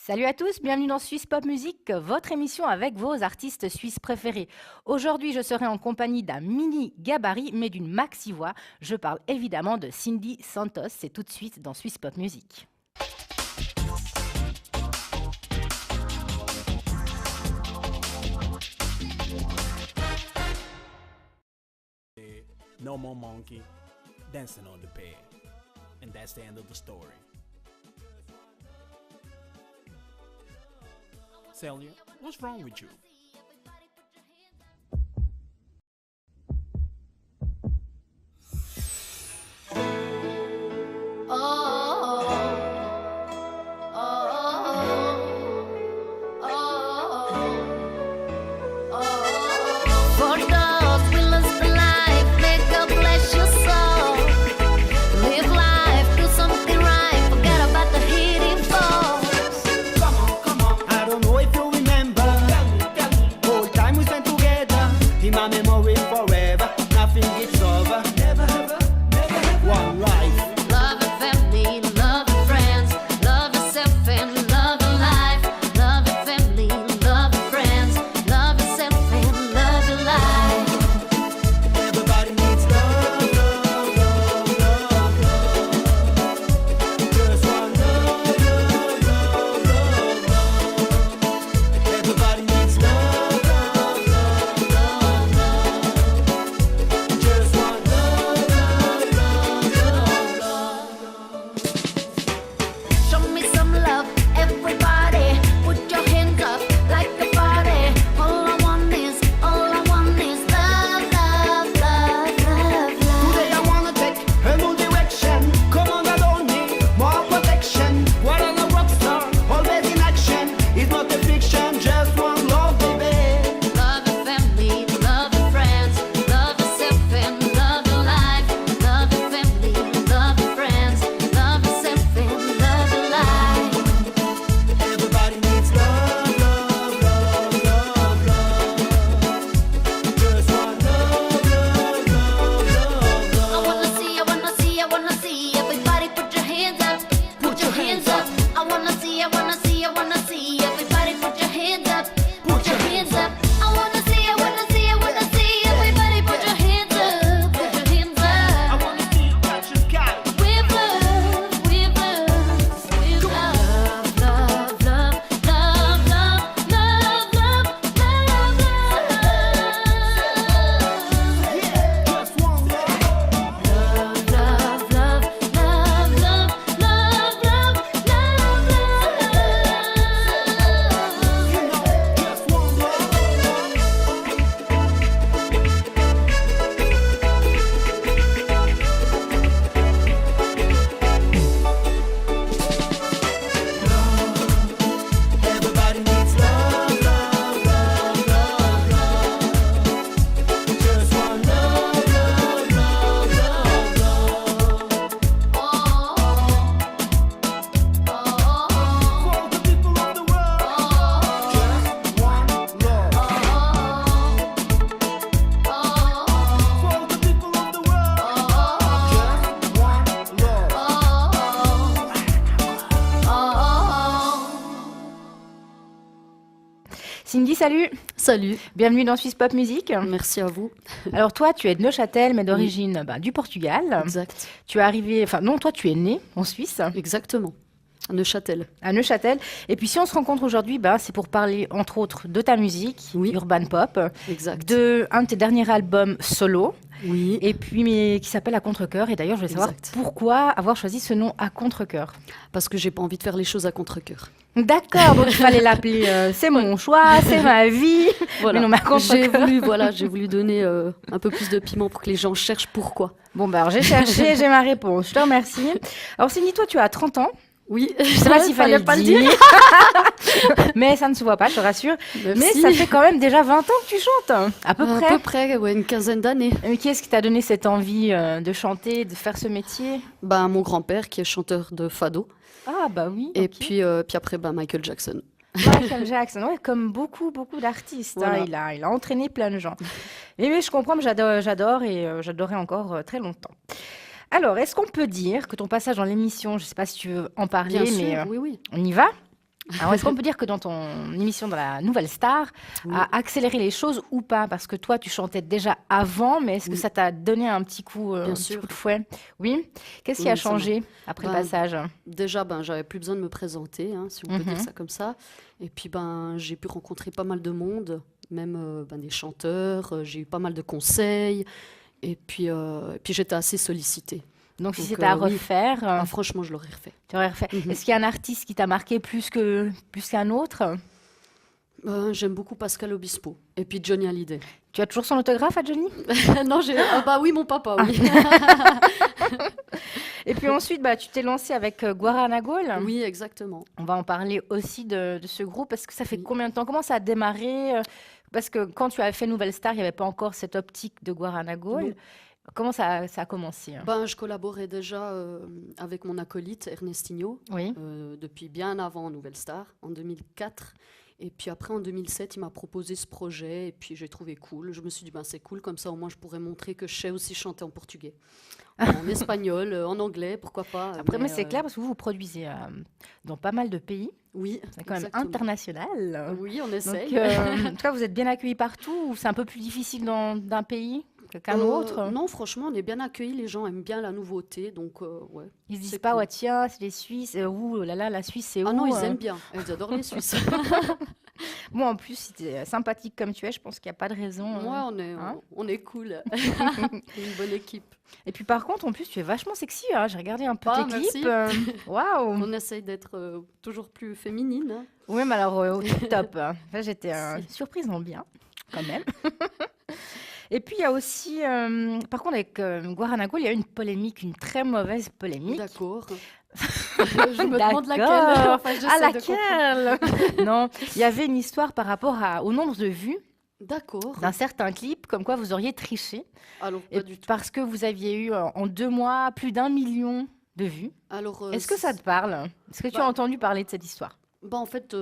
Salut à tous, bienvenue dans Suisse Pop Music, votre émission avec vos artistes suisses préférés. Aujourd'hui, je serai en compagnie d'un mini gabarit, mais d'une maxi voix. Je parle évidemment de Cindy Santos. C'est tout de suite dans Suisse Pop Music. No more monkey dancing on the bed. And that's the end of the story. Celia, what's wrong with you? Cindy, salut. Salut, Bienvenue dans Suisse Pop Music. merci à vous. Alors toi, tu es de Neuchâtel, mais d'origine du Portugal. Exact, Tu es arrivé, enfin non, toi tu es né en Suisse, exactement. À Neuchâtel. à Neuchâtel. Et puis si on se rencontre aujourd'hui, c'est pour parler entre autres de ta musique, Oui. urban pop, Exact. de un de tes derniers albums solo, Oui. et puis mais qui s'appelle À Contre-Cœur. Et d'ailleurs, je voulais savoir Exact. pourquoi avoir choisi ce nom À Contre-Cœur. Parce que j'ai pas envie de faire les choses à contre-cœur. D'accord, donc il fallait l'appeler c'est mon choix, c'est ma vie. Voilà. Mais non, mais À J'ai Contre-Cœur. voulu donner un peu plus de piment pour que les gens cherchent pourquoi. Bon, alors j'ai cherché, j'ai ma réponse. Je te remercie. Alors Cindy, toi tu as 30 ans. Oui, Je sais pas s'il fallait pas le dire. Mais ça ne se voit pas, je te rassure. Merci. Mais ça fait quand même déjà 20 ans que tu chantes, à peu près. À peu près, ouais, une quinzaine d'années. Mais qui est-ce qui t'a donné cette envie de chanter, de faire ce métier? Mon grand-père qui est chanteur de fado. Ah bah oui. Et ok. puis après, Michael Jackson. Michael Jackson, ouais, comme beaucoup d'artistes. Voilà. Il a entraîné plein de gens. Et oui, je comprends, mais j'adore et j'adorerai encore très longtemps. Alors, est-ce qu'on peut dire que ton passage dans l'émission, je ne sais pas si tu veux en parler, Bien sûr, mais oui, oui. on y va? Alors, est-ce qu'on peut dire que dans ton émission dans la Nouvelle Star, Oui. a accéléré les choses ou pas? Parce que toi, tu chantais déjà avant, mais est-ce que Oui. ça t'a donné un petit Bien un petit sûr. coup de fouet? Oui? Qu'est-ce qui a Oui, ça m'a. changé après le Ben, passage? déjà, j'avais plus besoin de me présenter, hein, si on peut dire Mhm. ça comme ça. Et puis, j'ai pu rencontrer pas mal de monde, même des chanteurs. J'ai eu pas mal de conseils. Et puis j'étais assez sollicitée. Donc, si Donc, c'était à oui. refaire, Ah, franchement, je l'aurais refait. tu aurais refait. Mhm. Est-ce qu'il y a un artiste qui t'a marqué plus qu'un autre? J'aime beaucoup Pascal Obispo. Et puis Johnny Hallyday. Tu as toujours son autographe à Johnny? Non, ah bah oui, mon papa, oui. Et puis ensuite, bah, tu t'es lancé avec Guaranagol. Oui, exactement. On va en parler aussi de ce groupe. Est-ce que ça fait Oui. combien de temps? Comment ça a démarré? Parce que quand tu avais fait Nouvelle Star, il n'y avait pas encore cette optique de Guaranagol. Non. Comment ça a commencé? Je collaborais déjà avec mon acolyte Ernestinho Oui. depuis bien avant Nouvelle Star, en 2004. Et puis après, en 2007, il m'a proposé ce projet et puis j'ai trouvé cool. Je me suis dit, c'est cool, comme ça au moins je pourrais montrer que je sais aussi chanter en portugais. En espagnol, en anglais, pourquoi pas. Après, mais c'est clair parce que vous produisez dans pas mal de pays. Oui, C'est quand même exactement. international. Oui, on Donc, essaye. en tout cas, vous êtes bien accueillis partout ou c'est un peu plus difficile d'un pays qu'un autre? Non, franchement, on est bien accueillis. Les gens aiment bien la nouveauté, donc ouais. Ils se disent C'est pas, cool. ouais, tiens, c'est les Suisses, ouh là là, la Suisse, c'est où? Ah non, ils aiment bien. Ils adorent les Suisses. Bon, en plus, si tu es sympathique comme tu es, je pense qu'il n'y a pas de raison. Moi, hein. on est cool. Une bonne équipe. Et puis par contre, en plus, tu es vachement sexy. Hein. J'ai regardé un peu Ah, tes merci. clips. Waouh! On essaye d'être toujours plus féminine, hein. Oui, mais alors au top. Hein. Là, j'étais Merci. surprise en bien, quand même. Et puis il y a aussi, par contre, avec Guaranagol, il y a eu une polémique, une très mauvaise polémique. D'accord. Je me demande laquelle. D'accord. Enfin, j'essaie À de comprendre. laquelle? Non, il y avait une histoire par rapport au nombre de vues D'accord. d'un certain clip, comme quoi vous auriez triché. Alors, Et pas du tout. parce que vous aviez eu en 2 mois plus d'1 million de vues. Alors, Est-ce que ça te parle? Est-ce que tu as bah- entendu parler de cette histoire? en fait,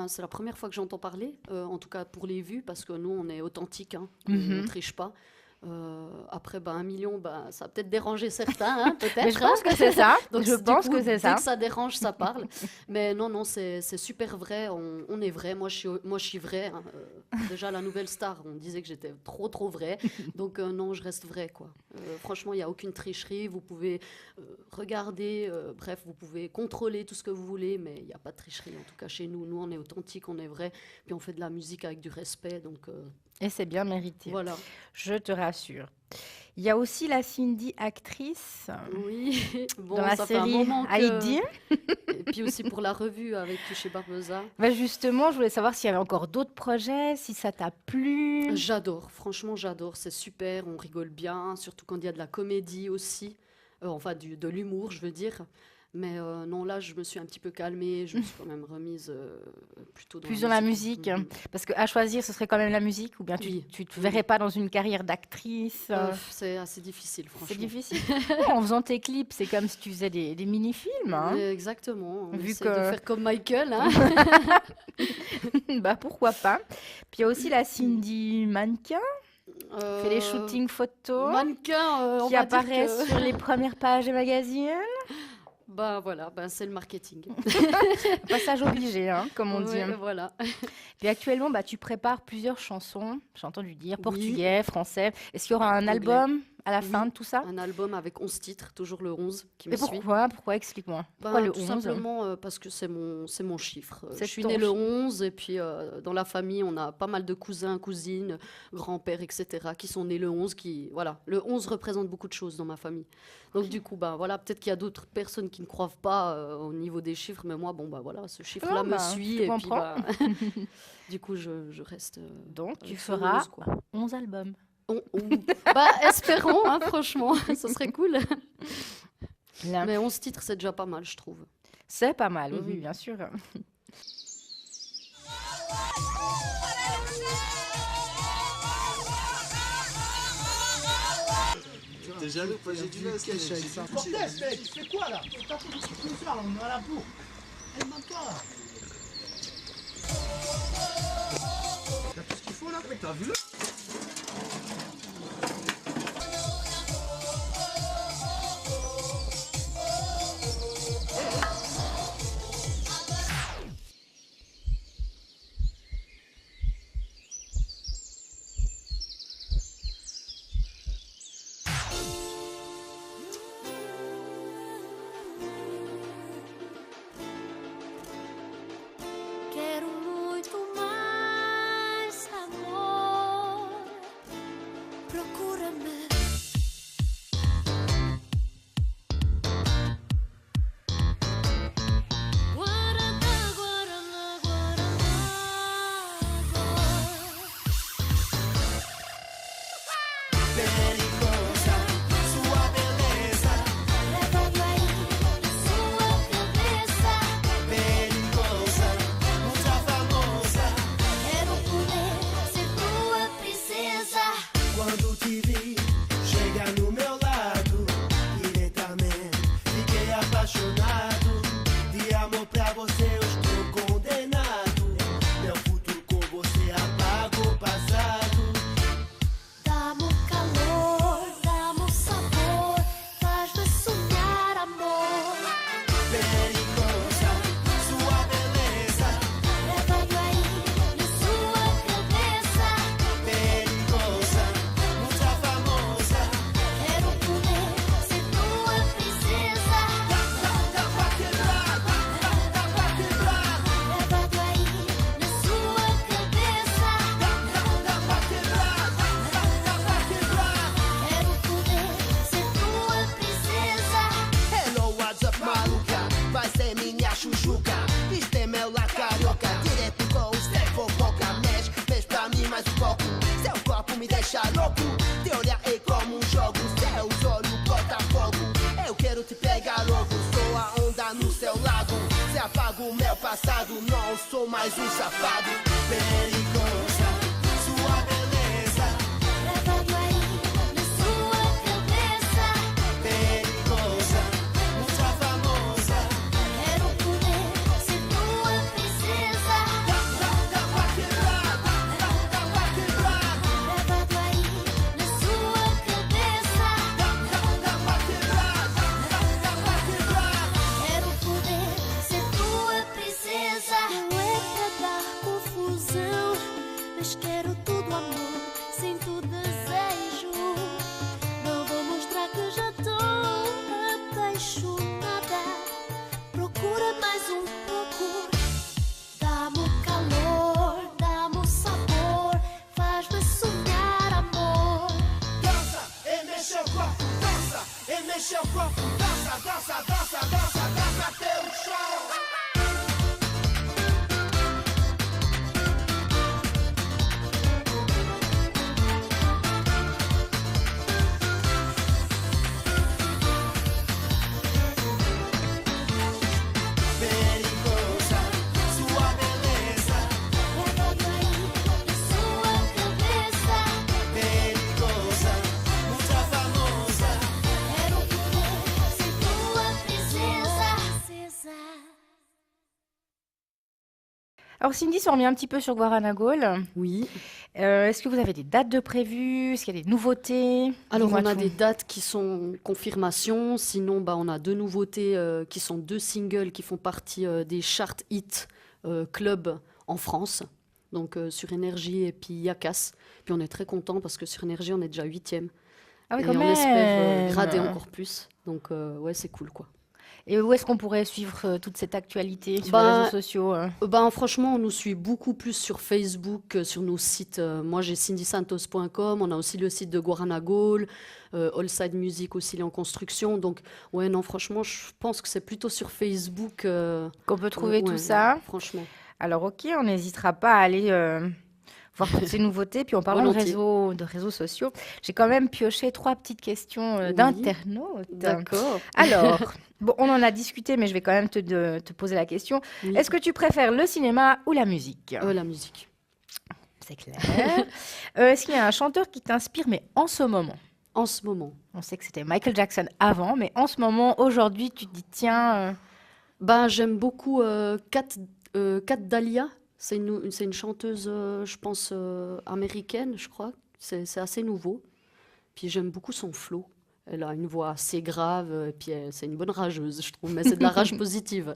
c'est la première fois que j'entends parler, en tout cas pour les vues, parce que nous, on est authentique, hein, on Mhm. ne triche pas. Après, 1 million, ça a peut-être dérangé certains, hein, peut-être. Mais je pense que c'est ça. Donc, Je du pense coup, que c'est dès ça. que ça dérange, ça parle. Mais non, c'est super vrai. On est vrai. Moi, je suis vrai, hein. Déjà, la Nouvelle Star, on disait que j'étais trop vrai. Donc, non, je reste vrai, quoi. Franchement, il n'y a aucune tricherie. Vous pouvez regarder, bref, vous pouvez contrôler tout ce que vous voulez, mais il n'y a pas de tricherie. En tout cas, chez nous, on est authentique, on est vrai. Puis, on fait de la musique avec du respect. Donc, Et c'est bien mérité. voilà. Je te rassure. Il y a aussi la Cindy actrice Oui. Bon, dans la ça fait un série moment que... Heidi. Et puis aussi pour la revue avec Touché Barbosa. Bah justement, je voulais savoir s'il y avait encore d'autres projets, si ça t'a plu. J'adore, franchement j'adore, c'est super, on rigole bien, surtout quand il y a de la comédie aussi, enfin de l'humour je veux dire. Mais non, là je me suis un petit peu calmée, je me suis quand même remise plutôt dans Plus dans la musique. Mhm. Parce qu'à choisir, ce serait quand même la musique ou bien Oui. tu te verrais pas dans une carrière d'actrice C'est assez difficile franchement. C'est difficile. Oh, en faisant tes clips, c'est comme si tu faisais des mini-films. Hein. Exactement, on Vu essaie que- de faire comme Michael. Hein. Bah pourquoi pas. Puis il y a aussi la Cindy mannequin, fait les shootings photos, Mannequin, on qui va dire apparaissent que... sur les premières pages des magazines. Voilà, c'est le marketing. Passage obligé, hein, comme on dit. Ouais, voilà. Puis actuellement, bah, tu prépares plusieurs chansons, j'ai entendu dire, Oui. portugais, français. Est-ce qu'il y aura un Anglais. album à la Oui. fin de tout ça? Un album avec 11 titres, toujours le 11 qui me Et suit. pourquoi? Explique-moi. Pourquoi le Tout 11? simplement parce que c'est mon chiffre. C'est Je suis ton née le chiffre. 11 et puis dans la famille, on a pas mal de cousins, cousines, grands-pères, etc. qui sont nés le 11. Voilà. Le 11 représente beaucoup de choses dans ma famille. Donc du coup, voilà, peut-être qu'il y a d'autres personnes qui ne croient pas au niveau des chiffres, mais moi, voilà, ce chiffre-là Ah, me bah, suit je et puis comprends. du coup, je reste. Donc, tu sur le feras 11, quoi. 11 albums. Espérons, hein, franchement, ce serait cool. Bien. Mais 11 titres, c'est déjà pas mal, je trouve. C'est pas mal, oui, Mhm. bien sûr. T'es jaloux, pas j'ai du cash avec ça. Cortez, mec, tu fais quoi là? T'as tout ce que là, on est à la bourre. Aide-moi pas. T'as tout ce qu'il faut là? Mais t'as vu? me deixa louco. Teu olhar é como um jogo, seus olhos bota fogo. Eu quero te pegar logo, sou a onda no seu lado. Se apaga o meu passado, não sou mais um safado. Perigosa, sua beleza. Levado aí na sua cabeça. Perigosa, muito famosa. Quero poder ser tua princesa. Dá pra quebrar, dá pra quebrar. Levado aí na sua cabeça. Dá pra quebrar, dá pra quebrar. Quero poder ser tua princesa. Não é pra dar confusão, mas quero tudo amor, sinto desejo. Não vou mostrar que já tô apaixonada. Procura mais um pouco. Dá-me o calor, dá-me o sabor, faz-me sonhar amor. Dança e mexe o corpo, dança e mexe o corpo, dança, dança, dança, dança, dança até o chão. Perigosa, sua beleza. Levado aí na sua cabeça. Perigosa, muito famosa. Quero poder ser tua princesa. Alors Cindy, si on revient un petit peu sur Guarana Gaul, Oui. est-ce que vous avez des dates de prévues? Est-ce qu'il y a des nouveautés? Alors, Dis-moi on a tout. des dates qui sont confirmation. Sinon, on a deux nouveautés qui sont deux singles qui font partie des chart hits club en France. Donc, sur Énergie et puis Yakas. Puis, on est très content parce que sur Énergie, on est déjà 8e. Ah oui, Et quand on même. espère grader encore plus. Donc, ouais, c'est cool, quoi. Et où est-ce qu'on pourrait suivre toute cette actualité sur les Bah, réseaux sociaux? Franchement, on nous suit beaucoup plus sur Facebook que sur nos sites. Moi, j'ai cindysantos.com. On a aussi le site de Guarana Gaul. Allside Music aussi, il est en construction. Donc, ouais, non, franchement, je pense que c'est plutôt sur Facebook. Qu'on peut trouver ouais, tout ouais, ça? franchement. Alors ok, on n'hésitera pas à aller voir toutes ces nouveautés. Puis en parlant Volontiers. de réseaux sociaux, j'ai quand même pioché 3 petites questions Oui. d'internautes. D'accord. Alors, bon, on en a discuté, mais je vais quand même te poser la question. Oui. Est-ce que tu préfères le cinéma ou la musique? La musique. C'est clair. Est-ce qu'il y a un chanteur qui t'inspire, mais en ce moment? En ce moment. On sait que c'était Michael Jackson avant, mais en ce moment, aujourd'hui, tu te dis, tiens, J'aime beaucoup Kat Dahlia. C'est une chanteuse, je pense, américaine, je crois. C'est assez nouveau. Puis j'aime beaucoup son flow. Elle a une voix assez grave, et puis c'est une bonne rageuse, je trouve, mais c'est de la rage positive.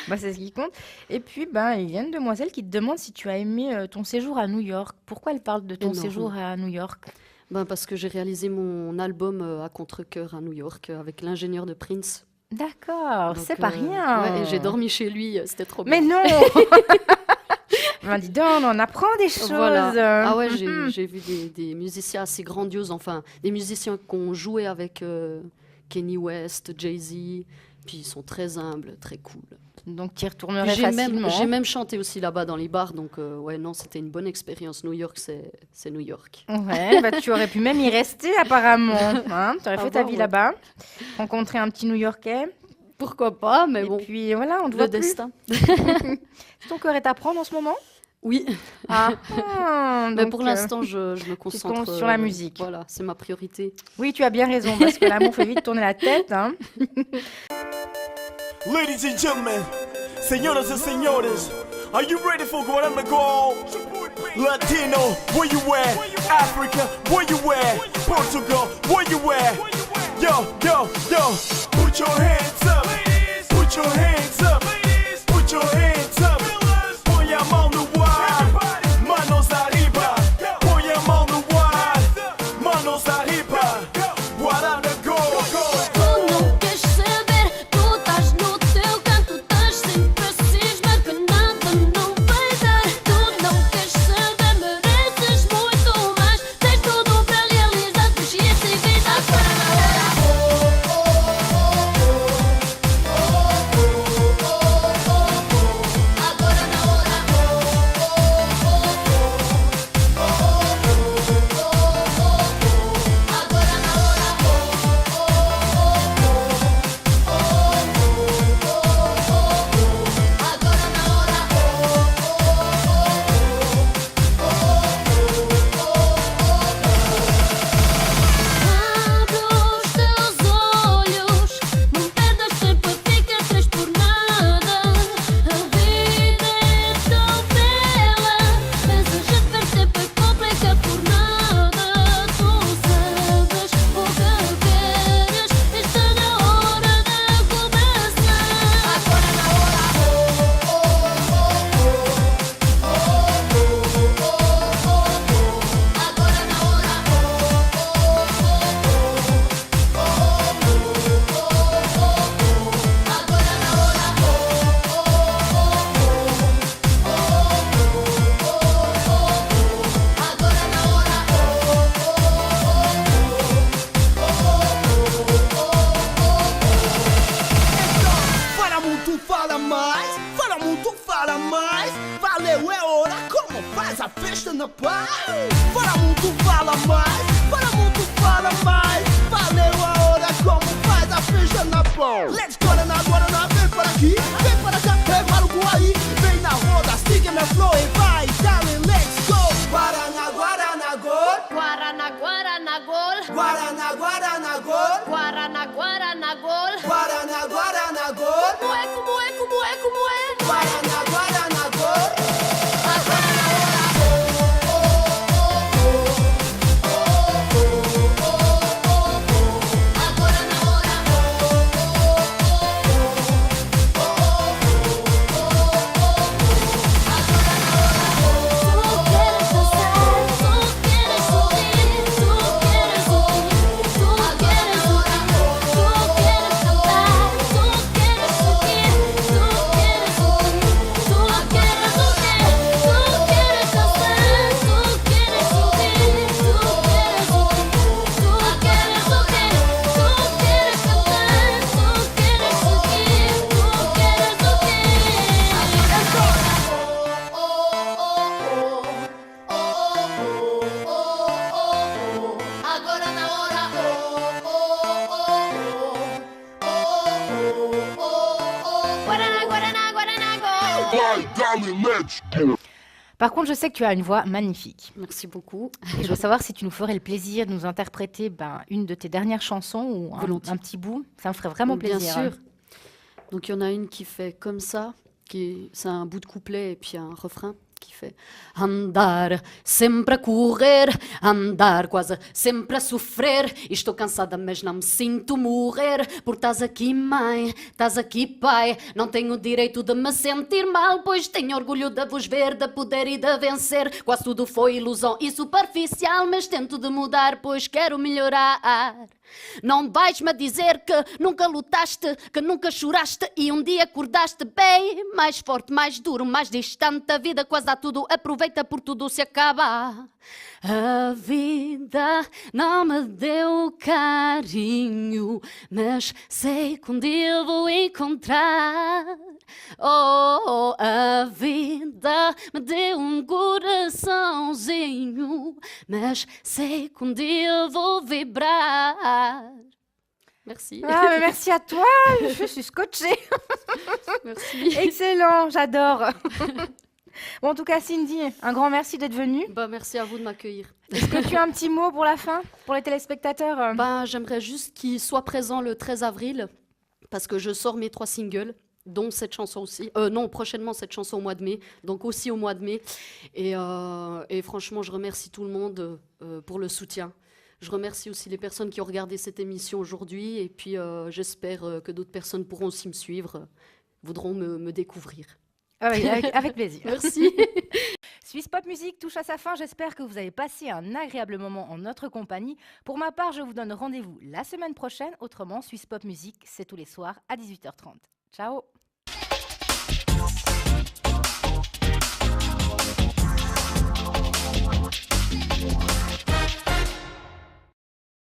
bah, c'est ce qui compte. Et puis, il y a une demoiselle qui te demande si tu as aimé ton séjour à New York. Pourquoi elle parle de ton Énorme. séjour à New York? Parce que j'ai réalisé mon album à contre-cœur à New York avec l'ingénieur de Prince. D'accord, Donc, c'est pas rien. Ouais, et j'ai dormi chez lui, c'était trop Mais bien. non Ben, dis donc, on en apprend des choses. Voilà. Ah ouais, Mhm. j'ai vu des musiciens assez grandioses, enfin, des musiciens qui ont joué avec Kanye West, Jay-Z, puis ils sont très humbles, très cool. Donc, tu y Puis retournerais facilement. j'ai même chanté aussi là-bas dans les bars, donc ouais, non, c'était une bonne expérience. New York, c'est New York. Ouais, tu aurais pu même y rester apparemment. Hein, tu aurais À fait ta voir, vie ouais. là-bas, rencontrer un petit New-Yorkais. Pourquoi pas, mais Et bon, puis voilà, on te le voit plus. destin. Ton cœur est à prendre en ce moment? Oui, Ah, mais donc, pour l'instant, je me concentre sur la musique. Voilà, c'est ma priorité. oui, tu as bien raison, parce que l'amour fait vite tourner la tête. Hein. Ladies and gentlemen, señoras and señores, are you ready for Guarana Gaul? Latino, where you at? Africa, where you at? Portugal, where you at? Yo, yo, yo, put your hands up, put your hands up, put your hands up. Pon la mão no ar, manos arriba. Pon la mão no ar, manos arriba. Guarana Gaul. Tu não queres saber, tu estás no teu canto, estás sempre a cisma que nada não vai dar. Tu não queres saber, mereces muito mais, tens tudo para realizar, tu chegas e vida agora. mais. Valeu, é hora, como faz a festa na paz. Para mundo fala mais, para mundo fala mais. Valeu a hora, como faz a festa na paz. Let's go, Guaraná, vem para aqui, vem para cá, é maluco aí. Vem na roda, siga minha flow e vai, dale, let's go. Guaraná, Guaraná, gol. Guaraná, Guaraná, gol. Guaraná, Guaraná, gol. Guaraná, Guaraná, gol. Guaraná, Guaraná, gol. Como é, como é, como é, como é? Guaraná, Guaraná, gol. Guaraná, Guaraná, Guaraná, gol. Par contre, je sais que tu as une voix magnifique. Merci beaucoup. Et je veux savoir si tu nous ferais le plaisir de nous interpréter une de tes dernières chansons ou Volontiers. un petit bout. Ça me ferait vraiment Bien plaisir. sûr. Donc il y en a une qui fait comme ça, c'est un bout de couplet et puis un refrain qui fait andar sempre a correr, andar quase sempre a sofrer. E estou cansada, mas não me sinto morrer. Porque estás aqui, mãe, estás aqui, pai. Não tenho direito de me sentir mal, pois tenho orgulho de vos ver, de poder e de vencer. Quase tudo foi ilusão e superficial, mas tento de mudar, pois quero melhorar. Não vais-me dizer que nunca lutaste, que nunca choraste e um dia acordaste bem. Mais forte, mais duro, mais distante. A vida quase dá tudo, aproveita por tudo se acaba. A vida não me deu carinho, mas sei que um dia vou encontrar. Oh, a vida me deu um coraçãozinho, mas sei que um dia vou vibrar. Merci. Ah, mais merci à toi, je suis scotchée. Merci. Excellent, j'adore. Bon, en tout cas, Cindy, un grand merci d'être venue. Bah, merci à vous de m'accueillir. Est-ce que tu as un petit mot pour la fin, pour les téléspectateurs? Bah, j'aimerais juste qu'ils soient présents le 13 avril, parce que je sors mes 3 singles, dont cette chanson aussi. Non, prochainement cette chanson au mois de mai, donc aussi au mois de mai. Et franchement, je remercie tout le monde pour le soutien. Je remercie aussi les personnes qui ont regardé cette émission aujourd'hui. Et puis, j'espère que d'autres personnes pourront aussi me suivre, voudront me découvrir. Ah oui, avec plaisir. Merci. Swiss Pop Music touche à sa fin. J'espère que vous avez passé un agréable moment en notre compagnie. Pour ma part, je vous donne rendez-vous la semaine prochaine. Autrement, Swiss Pop Music, c'est tous les soirs à 18h30. Ciao!